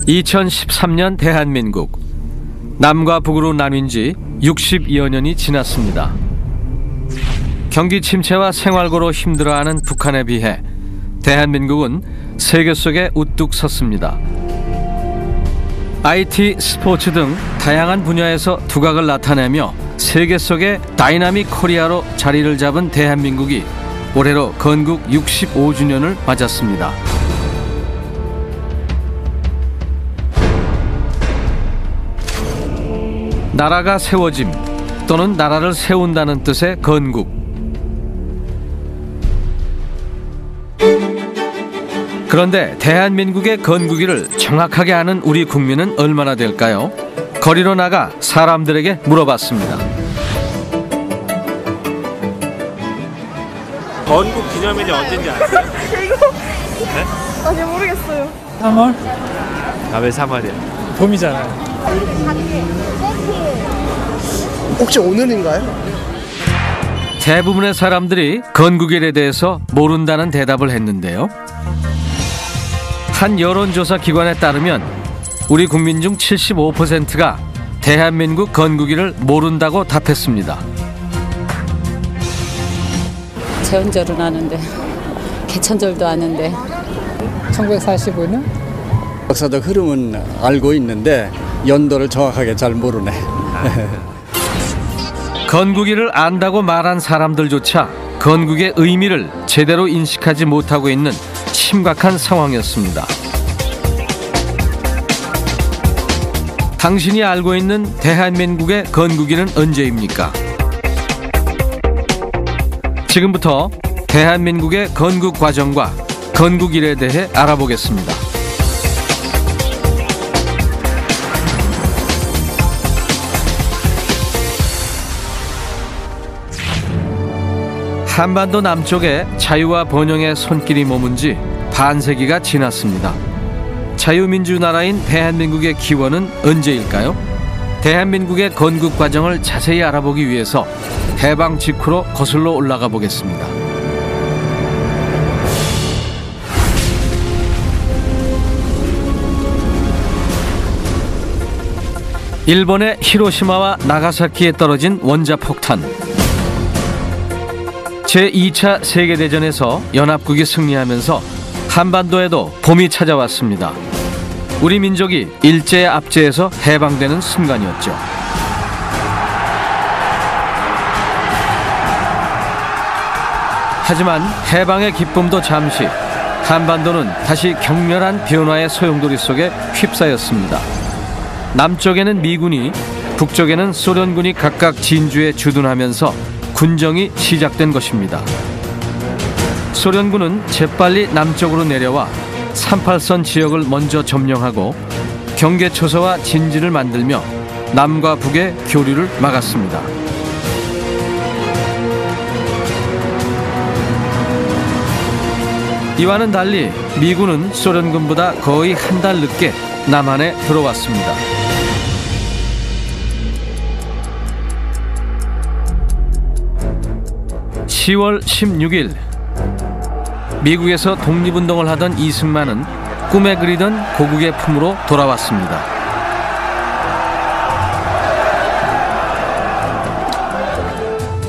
2013년 대한민국, 남과 북으로 나뉜 지 60여 년이 지났습니다. 경기 침체와 생활고로 힘들어하는 북한에 비해 대한민국은 세계 속에 우뚝 섰습니다. IT, 스포츠 등 다양한 분야에서 두각을 나타내며 세계 속의 다이나믹 코리아로 자리를 잡은 대한민국이 올해로 건국 65주년을 맞았습니다. 나라가 세워짐 또는 나라를 세운다는 뜻의 건국. 그런데 대한민국의 건국일을 정확하게 아는 우리 국민은 얼마나 될까요? 거리로 나가 사람들에게 물어봤습니다. 건국 기념일이 언제인지 아세요? 네? 아니 모르겠어요. 3월? 아, 왜 3월이야? 봄이잖아요. 혹시 오늘인가요? 대부분의 사람들이 건국일에 대해서 모른다는 대답을 했는데요. 한 여론조사 기관에 따르면 우리 국민 중 75%가 대한민국 건국일을 모른다고 답했습니다. 제헌절은 아는데 개천절도 아는데 1945년? 역사적 흐름은 알고 있는데 연도를 정확하게 잘 모르네. 건국일을 안다고 말한 사람들조차 건국의 의미를 제대로 인식하지 못하고 있는 심각한 상황이었습니다. 당신이 알고 있는 대한민국의 건국일은 언제입니까? 지금부터 대한민국의 건국 과정과 건국일에 대해 알아보겠습니다. 한반도 남쪽에 자유와 번영의 손길이 머문 지 반세기가 지났습니다. 자유민주나라인 대한민국의 기원은 언제일까요? 대한민국의 건국 과정을 자세히 알아보기 위해서 해방 직후로 거슬러 올라가 보겠습니다. 일본의 히로시마와 나가사키에 떨어진 원자폭탄. 제2차 세계대전에서 연합국이 승리하면서 한반도에도 봄이 찾아왔습니다. 우리 민족이 일제의 압제에서 해방되는 순간이었죠. 하지만 해방의 기쁨도 잠시, 한반도는 다시 격렬한 변화의 소용돌이 속에 휩싸였습니다. 남쪽에는 미군이, 북쪽에는 소련군이 각각 진주에 주둔하면서 군정이 시작된 것입니다. 소련군은 재빨리 남쪽으로 내려와 38선 지역을 먼저 점령하고 경계초소와 진지를 만들며 남과 북의 교류를 막았습니다. 이와는 달리 미군은 소련군보다 거의 한 달 늦게 남한에 들어왔습니다. (10월 16일) 미국에서 독립운동을 하던 이승만은 꿈에 그리던 고국의 품으로 돌아왔습니다.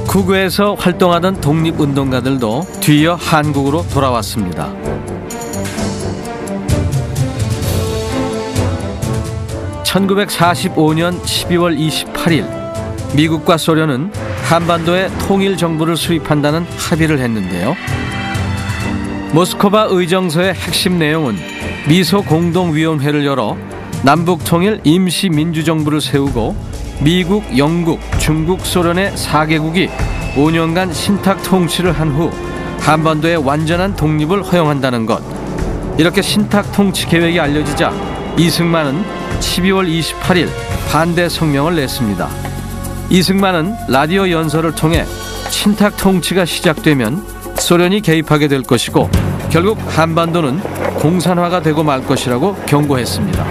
국외에서 활동하던 독립운동가들도 뒤이어 한국으로 돌아왔습니다. (1945년 12월 28일) 미국과 소련은 한반도에 통일 정부를 수립한다는 합의를 했는데요. 모스크바 의정서의 핵심 내용은 미소 공동위원회를 열어 남북 통일 임시 민주정부를 세우고 미국, 영국, 중국, 소련의 4개국이 5년간 신탁 통치를 한 후 한반도의 완전한 독립을 허용한다는 것. 이렇게 신탁 통치 계획이 알려지자 이승만은 12월 28일 반대 성명을 냈습니다. 이승만은 라디오 연설을 통해 신탁 통치가 시작되면 소련이 개입하게 될 것이고 결국 한반도는 공산화가 되고 말 것이라고 경고했습니다.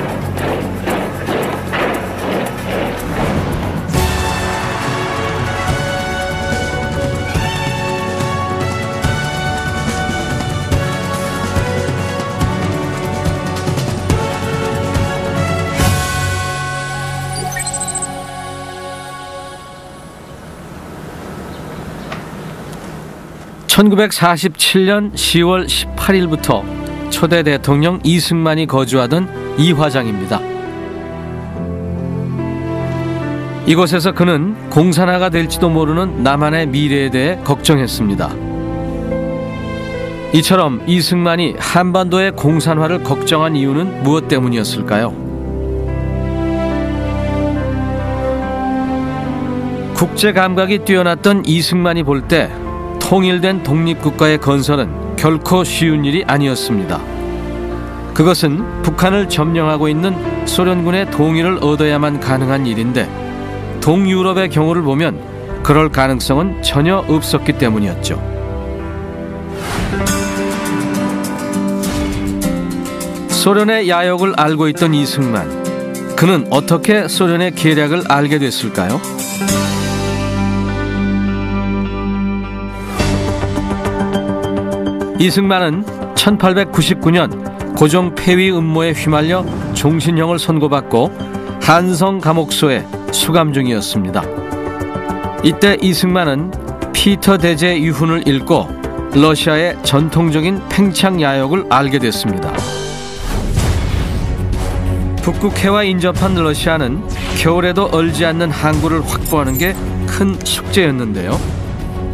1947년 10월 18일부터 초대 대통령 이승만이 거주하던 이화장입니다. 이곳에서 그는 공산화가 될지도 모르는 남한의 미래에 대해 걱정했습니다. 이처럼 이승만이 한반도의 공산화를 걱정한 이유는 무엇 때문이었을까요? 국제 감각이 뛰어났던 이승만이 볼 때 통일된 독립국가의 건설은 결코 쉬운 일이 아니었습니다. 그것은 북한을 점령하고 있는 소련군의 동의를 얻어야만 가능한 일인데 동유럽의 경우를 보면 그럴 가능성은 전혀 없었기 때문이었죠. 소련의 야욕을 알고 있던 이승만, 그는 어떻게 소련의 계략을 알게 됐을까요? 이승만은 1899년 고종 폐위 음모에 휘말려 종신형을 선고받고 한성 감옥소에 수감 중이었습니다. 이때 이승만은 피터 대제 유훈을 읽고 러시아의 전통적인 팽창 야욕을 알게 됐습니다. 북극해와 인접한 러시아는 겨울에도 얼지 않는 항구를 확보하는 게 큰 숙제였는데요.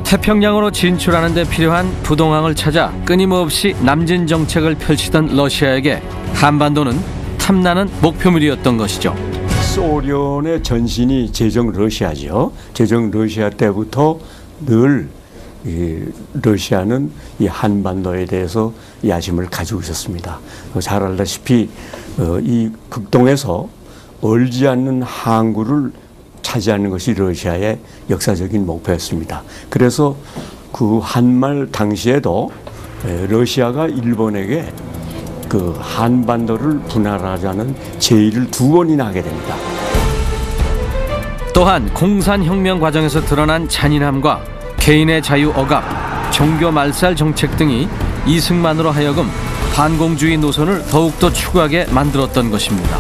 태평양으로 진출하는 데 필요한 부동항을 찾아 끊임없이 남진 정책을 펼치던 러시아에게 한반도는 탐나는 목표물이었던 것이죠. 소련의 전신이 제정 러시아죠. 제정 러시아 때부터 늘 러시아는 이 한반도에 대해서 야심을 가지고 있었습니다. 잘 알다시피 이 극동에서 얼지 않는 항구를 차지하는 것이 러시아의 역사적인 목표였습니다. 그래서 그 한말 당시에도 러시아가 일본에게 그 한반도를 분할하자는 제의를 2번이나 하게 됩니다. 또한 공산혁명 과정에서 드러난 잔인함과 개인의 자유 억압, 종교 말살 정책 등이 이승만으로 하여금 반공주의 노선을 더욱더 추구하게 만들었던 것입니다.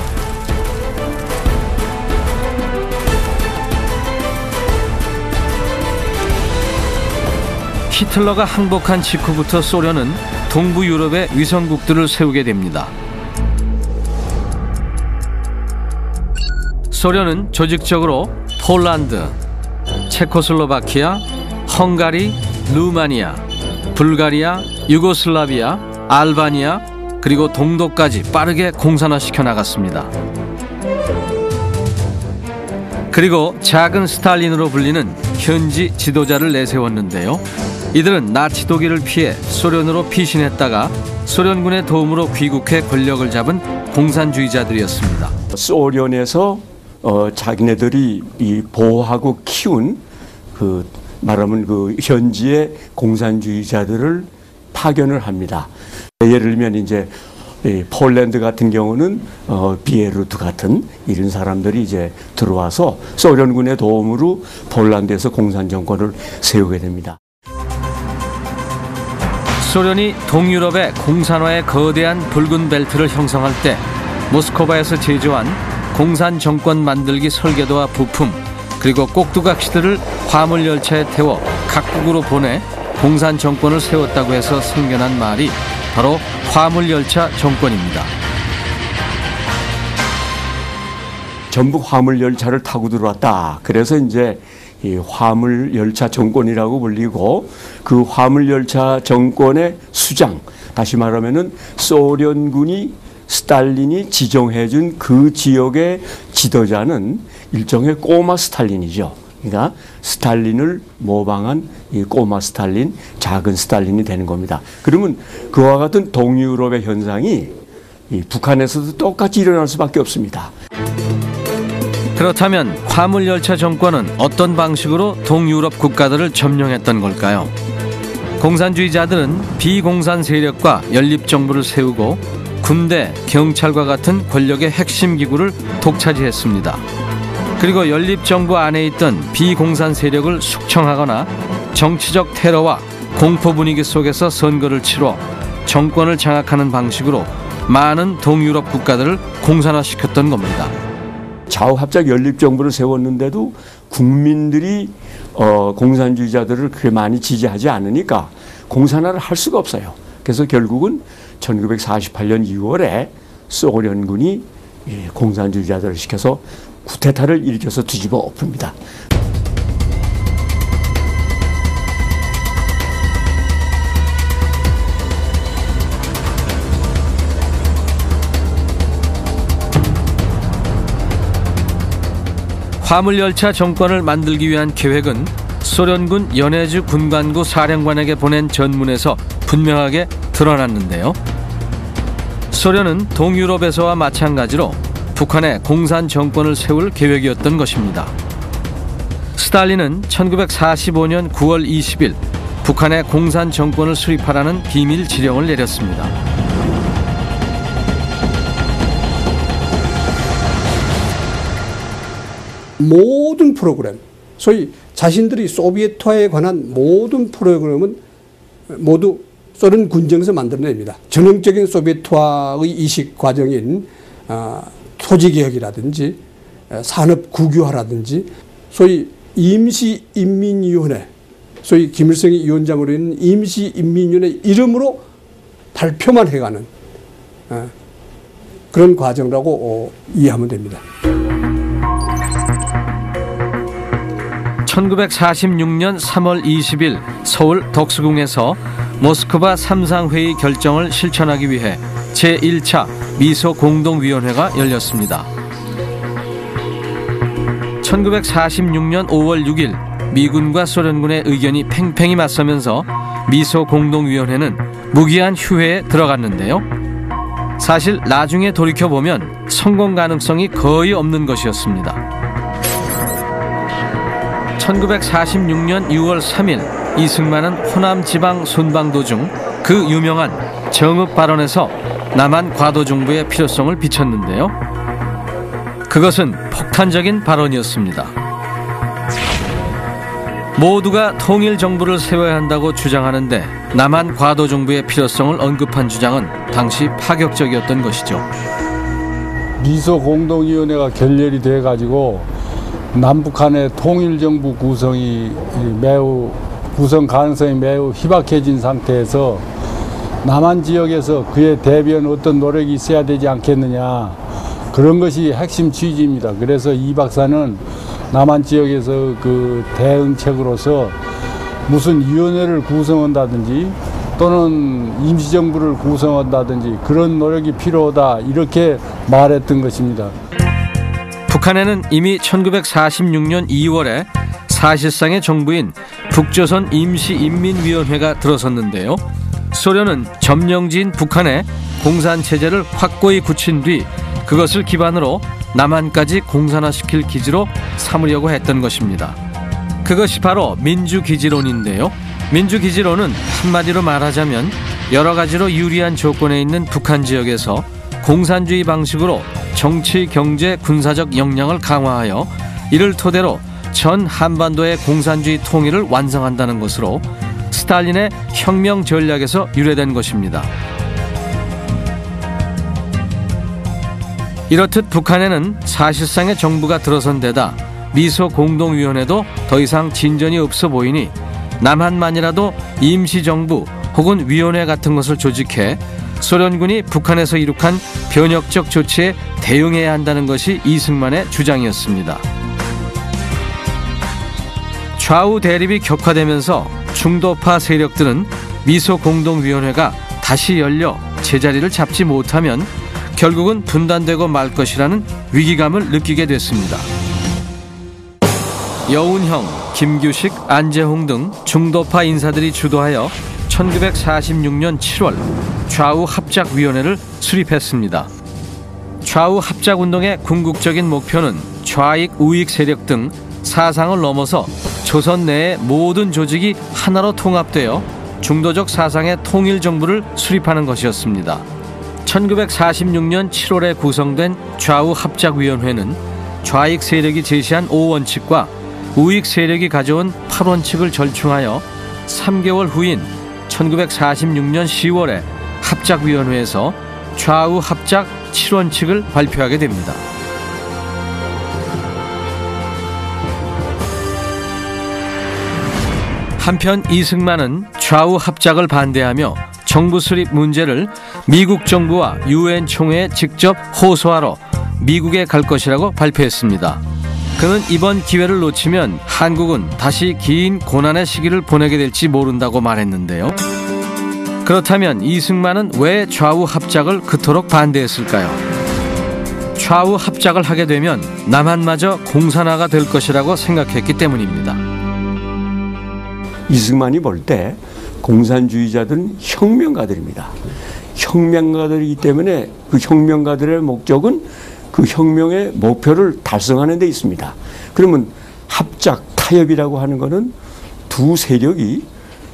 히틀러가 항복한 직후부터 소련은 동부 유럽의 위성국들을 세우게 됩니다. 소련은 조직적으로 폴란드, 체코슬로바키아, 헝가리, 루마니아, 불가리아, 유고슬라비아, 알바니아, 그리고 동독까지 빠르게 공산화시켜 나갔습니다. 그리고 작은 스탈린으로 불리는 현지 지도자를 내세웠는데요. 이들은 나치 독일을 피해 소련으로 피신했다가 소련군의 도움으로 귀국해 권력을 잡은 공산주의자들이었습니다. 소련에서 자기네들이 이 보호하고 키운 말하면 그 현지의 공산주의자들을 파견을 합니다. 예를 들면 이제 폴란드 같은 경우는 비에르트 같은 이런 사람들이 이제 들어와서 소련군의 도움으로 폴란드에서 공산 정권을 세우게 됩니다. 소련이 동유럽의 공산화의 거대한 붉은 벨트를 형성할 때 모스크바에서 제조한 공산 정권 만들기 설계도와 부품, 그리고 꼭두각시들을 화물열차에 태워 각국으로 보내 공산 정권을 세웠다고 해서 생겨난 말이 바로 화물열차 정권입니다. 전부 화물열차를 타고 들어왔다. 그래서 이제 이 화물열차 정권이라고 불리고, 그 화물열차 정권의 수장, 다시 말하면은 소련군이 스탈린이 지정해준 그 지역의 지도자는 일종의 꼬마 스탈린이죠. 그러니까 스탈린을 모방한 이 꼬마 스탈린, 작은 스탈린이 되는 겁니다. 그러면 그와 같은 동유럽의 현상이 이 북한에서도 똑같이 일어날 수밖에 없습니다. 그렇다면 화물열차 정권은 어떤 방식으로 동유럽 국가들을 점령했던 걸까요? 공산주의자들은 비공산 세력과 연립정부를 세우고 군대, 경찰과 같은 권력의 핵심 기구를 독차지했습니다. 그리고 연립정부 안에 있던 비공산 세력을 숙청하거나 정치적 테러와 공포 분위기 속에서 선거를 치러 정권을 장악하는 방식으로 많은 동유럽 국가들을 공산화시켰던 겁니다. 좌우합작 연립정부를 세웠는데도 국민들이 공산주의자들을 그렇게 많이 지지하지 않으니까 공산화를 할 수가 없어요. 그래서 결국은 1948년 2월에 소련군이 공산주의자들을 시켜서 쿠데타를 일으켜서 뒤집어 엎습니다. 화물열차 정권을 만들기 위한 계획은 소련군 연해주 군관구 사령관에게 보낸 전문에서 분명하게 드러났는데요. 소련은 동유럽에서와 마찬가지로 북한에 공산 정권을 세울 계획이었던 것입니다. 스탈린은 1945년 9월 20일 북한에 공산 정권을 수립하라는 비밀 지령을 내렸습니다. 모든 프로그램, 소위 자신들이 소비에트화에 관한 모든 프로그램은 모두 소련 군정에서 만들어냅니다. 전형적인 소비에트화의 이식 과정인 토지개혁이라든지 산업 국유화라든지 소위 임시인민위원회, 소위 김일성이 위원장으로 있는 임시인민위원회 이름으로 발표만 해가는 그런 과정이라고 이해하면 됩니다. 1946년 3월 20일 서울 덕수궁에서 모스크바 3상회의 결정을 실천하기 위해 제1차 미소공동위원회가 열렸습니다. 1946년 5월 6일 미군과 소련군의 의견이 팽팽히 맞서면서 미소공동위원회는 무기한 휴회에 들어갔는데요. 사실 나중에 돌이켜보면 성공 가능성이 거의 없는 것이었습니다. 1946년 6월 3일 이승만은 호남 지방 순방 도중 그 유명한 정읍 발언에서 남한 과도정부의 필요성을 비쳤는데요. 그것은 폭탄적인 발언이었습니다. 모두가 통일 정부를 세워야 한다고 주장하는데 남한 과도정부의 필요성을 언급한 주장은 당시 파격적이었던 것이죠. 미소공동위원회가 결렬이 돼가지고 남북한의 통일정부 구성 가능성이 매우 희박해진 상태에서 남한 지역에서 그에 대비한 어떤 노력이 있어야 되지 않겠느냐, 그런 것이 핵심 취지입니다. 그래서 이 박사는 남한 지역에서 그 대응책으로서 무슨 위원회를 구성한다든지 또는 임시정부를 구성한다든지 그런 노력이 필요하다, 이렇게 말했던 것입니다. 북한에는 이미 1946년 2월에 사실상의 정부인 북조선 임시인민위원회가 들어섰는데요. 소련은 점령지인 북한에 공산체제를 확고히 굳힌 뒤 그것을 기반으로 남한까지 공산화시킬 기지로 삼으려고 했던 것입니다. 그것이 바로 민주기지론인데요. 민주기지론은 한마디로 말하자면 여러 가지로 유리한 조건에 있는 북한 지역에서 공산주의 방식으로 정치, 경제, 군사적 역량을 강화하여 이를 토대로 전 한반도의 공산주의 통일을 완성한다는 것으로 스탈린의 혁명 전략에서 유래된 것입니다. 이렇듯 북한에는 사실상의 정부가 들어선 데다 미소공동위원회도 더 이상 진전이 없어 보이니 남한만이라도 임시정부 혹은 위원회 같은 것을 조직해 소련군이 북한에서 이룩한 변혁적 조치에 대응해야 한다는 것이 이승만의 주장이었습니다. 좌우 대립이 격화되면서 중도파 세력들은 미소공동위원회가 다시 열려 제자리를 잡지 못하면 결국은 분단되고 말 것이라는 위기감을 느끼게 됐습니다. 여운형, 김규식, 안재홍 등 중도파 인사들이 주도하여 1946년 7월 좌우합작위원회를 수립했습니다. 좌우합작운동의 궁극적인 목표는 좌익, 우익 세력 등 사상을 넘어서 조선 내의 모든 조직이 하나로 통합되어 중도적 사상의 통일정부를 수립하는 것이었습니다. 1946년 7월에 구성된 좌우합작위원회는 좌익 세력이 제시한 5원칙과 우익 세력이 가져온 8원칙을 절충하여 3개월 후인 1946년 10월에 합작위원회에서 좌우합작 7원칙을 발표하게 됩니다. 한편 이승만은 좌우 합작을 반대하며 정부 수립 문제를 미국 정부와 유엔 총회에 직접 호소하러 미국에 갈 것이라고 발표했습니다. 그는 이번 기회를 놓치면 한국은 다시 긴 고난의 시기를 보내게 될지 모른다고 말했는데요. 그렇다면 이승만은 왜 좌우 합작을 그토록 반대했을까요? 좌우 합작을 하게 되면 남한마저 공산화가 될 것이라고 생각했기 때문입니다. 이승만이 볼 때 공산주의자들은 혁명가들입니다. 혁명가들이기 때문에 그 혁명가들의 목적은 그 혁명의 목표를 달성하는 데 있습니다. 그러면 합작, 타협이라고 하는 것은 두 세력이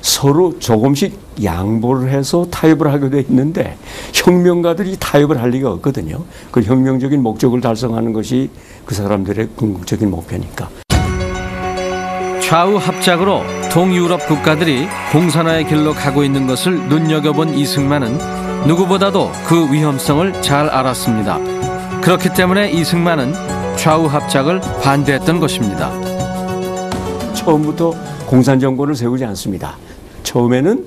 서로 조금씩 양보를 해서 타협을 하게 돼 있는데 혁명가들이 타협을 할 리가 없거든요. 그 혁명적인 목적을 달성하는 것이 그 사람들의 궁극적인 목표니까. 좌우 합작으로 동유럽 국가들이 공산화의 길로 가고 있는 것을 눈여겨본 이승만은 누구보다도 그 위험성을 잘 알았습니다. 그렇기 때문에 이승만은 좌우 합작을 반대했던 것입니다. 처음부터 공산정권을 세우지 않습니다. 처음에는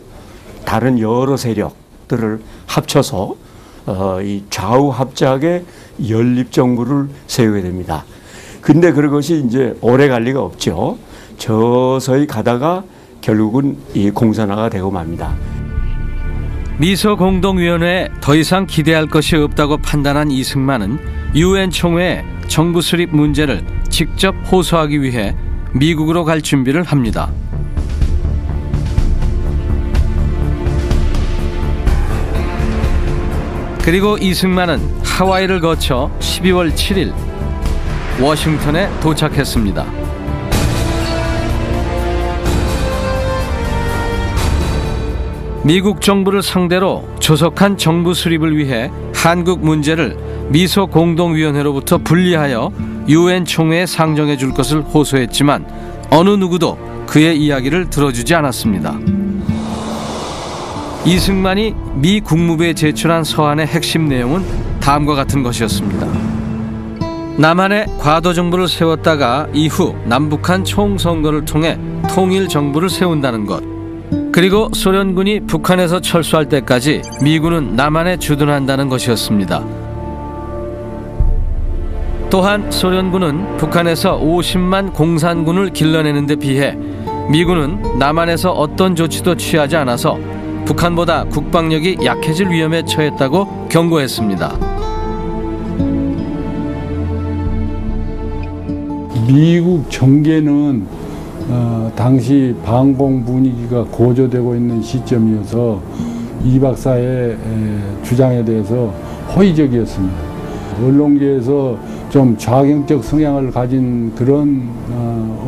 다른 여러 세력들을 합쳐서 이 좌우 합작의 연립정부를 세우게 됩니다. 근데 그것이 이제 오래 갈 리가 없죠. 서서히 가다가 결국은 이 공산화가 되고 맙니다. 미소공동위원회에 더 이상 기대할 것이 없다고 판단한 이승만은 유엔 총회에 정부 수립 문제를 직접 호소하기 위해 미국으로 갈 준비를 합니다. 그리고 이승만은 하와이를 거쳐 12월 7일 워싱턴에 도착했습니다. 미국 정부를 상대로 조속한 정부 수립을 위해 한국 문제를 미소공동위원회로부터 분리하여 유엔 총회에 상정해 줄 것을 호소했지만 어느 누구도 그의 이야기를 들어주지 않았습니다. 이승만이 미 국무부에 제출한 서한의 핵심 내용은 다음과 같은 것이었습니다. 남한에 과도정부를 세웠다가 이후 남북한 총선거를 통해 통일정부를 세운다는 것, 그리고 소련군이 북한에서 철수할 때까지 미군은 남한에 주둔한다는 것이었습니다. 또한 소련군은 북한에서 50만 공산군을 길러내는 데 비해 미군은 남한에서 어떤 조치도 취하지 않아서 북한보다 국방력이 약해질 위험에 처했다고 경고했습니다. 미국 정계는 당시 반공 분위기가 고조되고 있는 시점이어서 이 박사의 주장에 대해서 호의적이었습니다. 언론계에서 좀 좌경적 성향을 가진 그런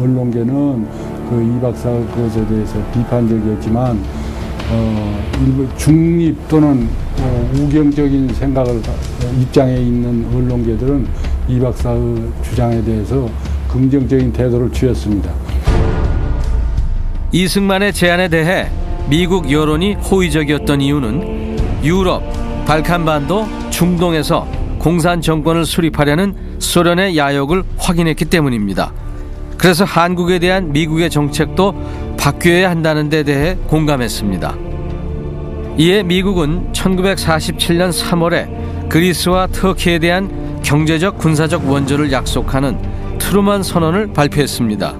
언론계는 그 이 박사 것에 대해서 비판적이었지만 일부 중립 또는 우경적인 입장에 있는 언론계들은 이 박사의 주장에 대해서 긍정적인 태도를 취했습니다. 이승만의 제안에 대해 미국 여론이 호의적이었던 이유는 유럽, 발칸반도, 중동에서 공산 정권을 수립하려는 소련의 야욕을 확인했기 때문입니다. 그래서 한국에 대한 미국의 정책도 바뀌어야 한다는 데 대해 공감했습니다. 이에 미국은 1947년 3월에 그리스와 터키에 대한 경제적 군사적 원조를 약속하는 트루먼 선언을 발표했습니다.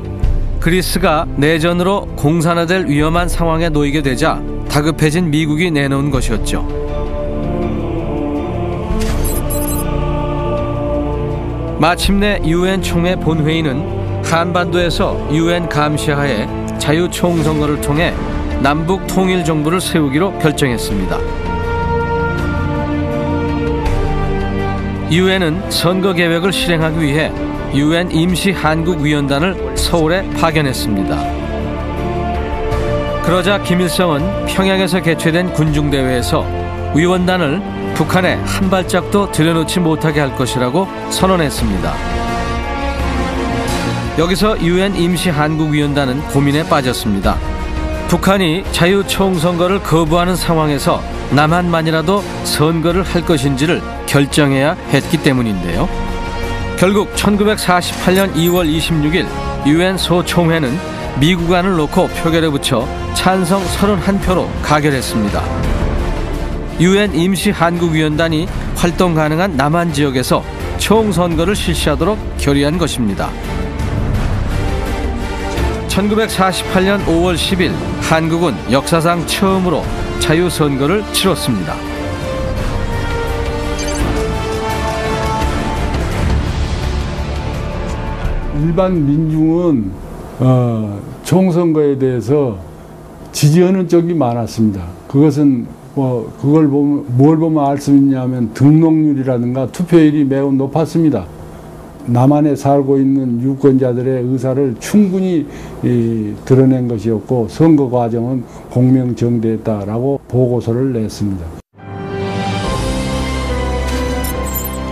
그리스가 내전으로 공산화될 위험한 상황에 놓이게 되자 다급해진 미국이 내놓은 것이었죠. 마침내 유엔 총회 본회의는 한반도에서 유엔 감시하에 자유총선거를 통해 남북 통일정부를 세우기로 결정했습니다. 유엔은 선거 계획을 실행하기 위해 유엔 임시 한국위원단을 서울에 파견했습니다. 그러자 김일성은 평양에서 개최된 군중대회에서 위원단을 북한에 한 발짝도 들여놓지 못하게 할 것이라고 선언했습니다. 여기서 유엔 임시 한국위원단은 고민에 빠졌습니다. 북한이 자유총선거를 거부하는 상황에서 남한만이라도 선거를 할 것인지를 결정해야 했기 때문인데요. 결국 1948년 2월 26일 유엔 소총회는 미국안을 놓고 표결에 붙여 찬성 31표로 가결했습니다. 유엔 임시 한국위원단이 활동 가능한 남한 지역에서 총선거를 실시하도록 결의한 것입니다. 1948년 5월 10일 한국은 역사상 처음으로 자유선거를 치렀습니다. 일반 민중은 총선거에 대해서 지지하는 쪽이 많았습니다. 그것은 그걸 보면 뭘 보면 알 수 있냐면 등록률이라든가 투표율이 매우 높았습니다. 남한에 살고 있는 유권자들의 의사를 충분히 드러낸 것이었고 선거 과정은 공명정대했다라고 보고서를 냈습니다.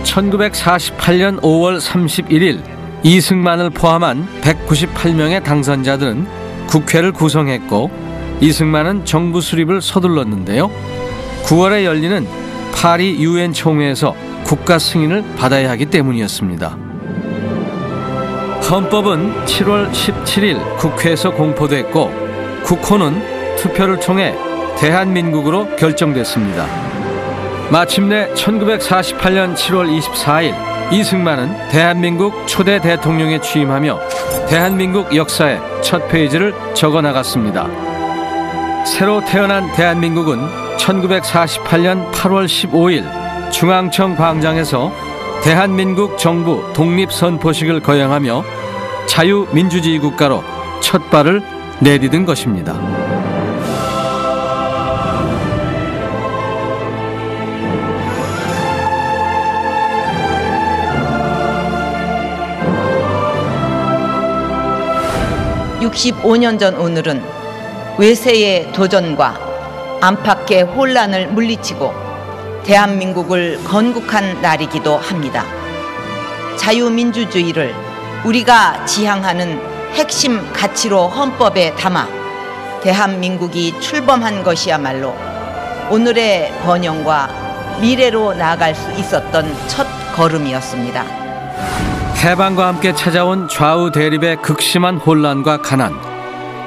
1948년 5월 31일 이승만을 포함한 198명의 당선자들은 국회를 구성했고 이승만은 정부 수립을 서둘렀는데요. 9월에 열리는 파리 유엔 총회에서 국가 승인을 받아야 하기 때문이었습니다. 헌법은 7월 17일 국회에서 공포됐고 국호는 투표를 통해 대한민국으로 결정됐습니다. 마침내 1948년 7월 24일 이승만은 대한민국 초대 대통령에 취임하며 대한민국 역사의 첫 페이지를 적어나갔습니다. 새로 태어난 대한민국은 1948년 8월 15일 중앙청 광장에서 대한민국 정부 독립선포식을 거행하며 자유민주주의 국가로 첫 발을 내디딘 것입니다. (65년) 전 오늘은 외세의 도전과 안팎의 혼란을 물리치고 대한민국을 건국한 날이기도 합니다. 자유민주주의를 우리가 지향하는 핵심 가치로 헌법에 담아 대한민국이 출범한 것이야말로 오늘의 번영과 미래로 나아갈 수 있었던 첫 걸음이었습니다. 해방과 함께 찾아온 좌우 대립의 극심한 혼란과 가난,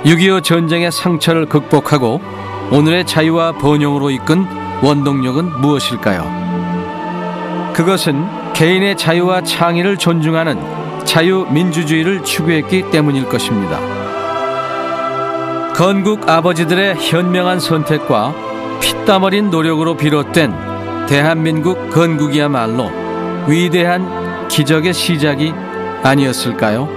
6.25 전쟁의 상처를 극복하고 오늘의 자유와 번영으로 이끈 원동력은 무엇일까요? 그것은 개인의 자유와 창의를 존중하는 자유민주주의를 추구했기 때문일 것입니다. 건국 아버지들의 현명한 선택과 피땀 어린 노력으로 비롯된 대한민국 건국이야말로 위대한 기적의 시작이 아니었을까요?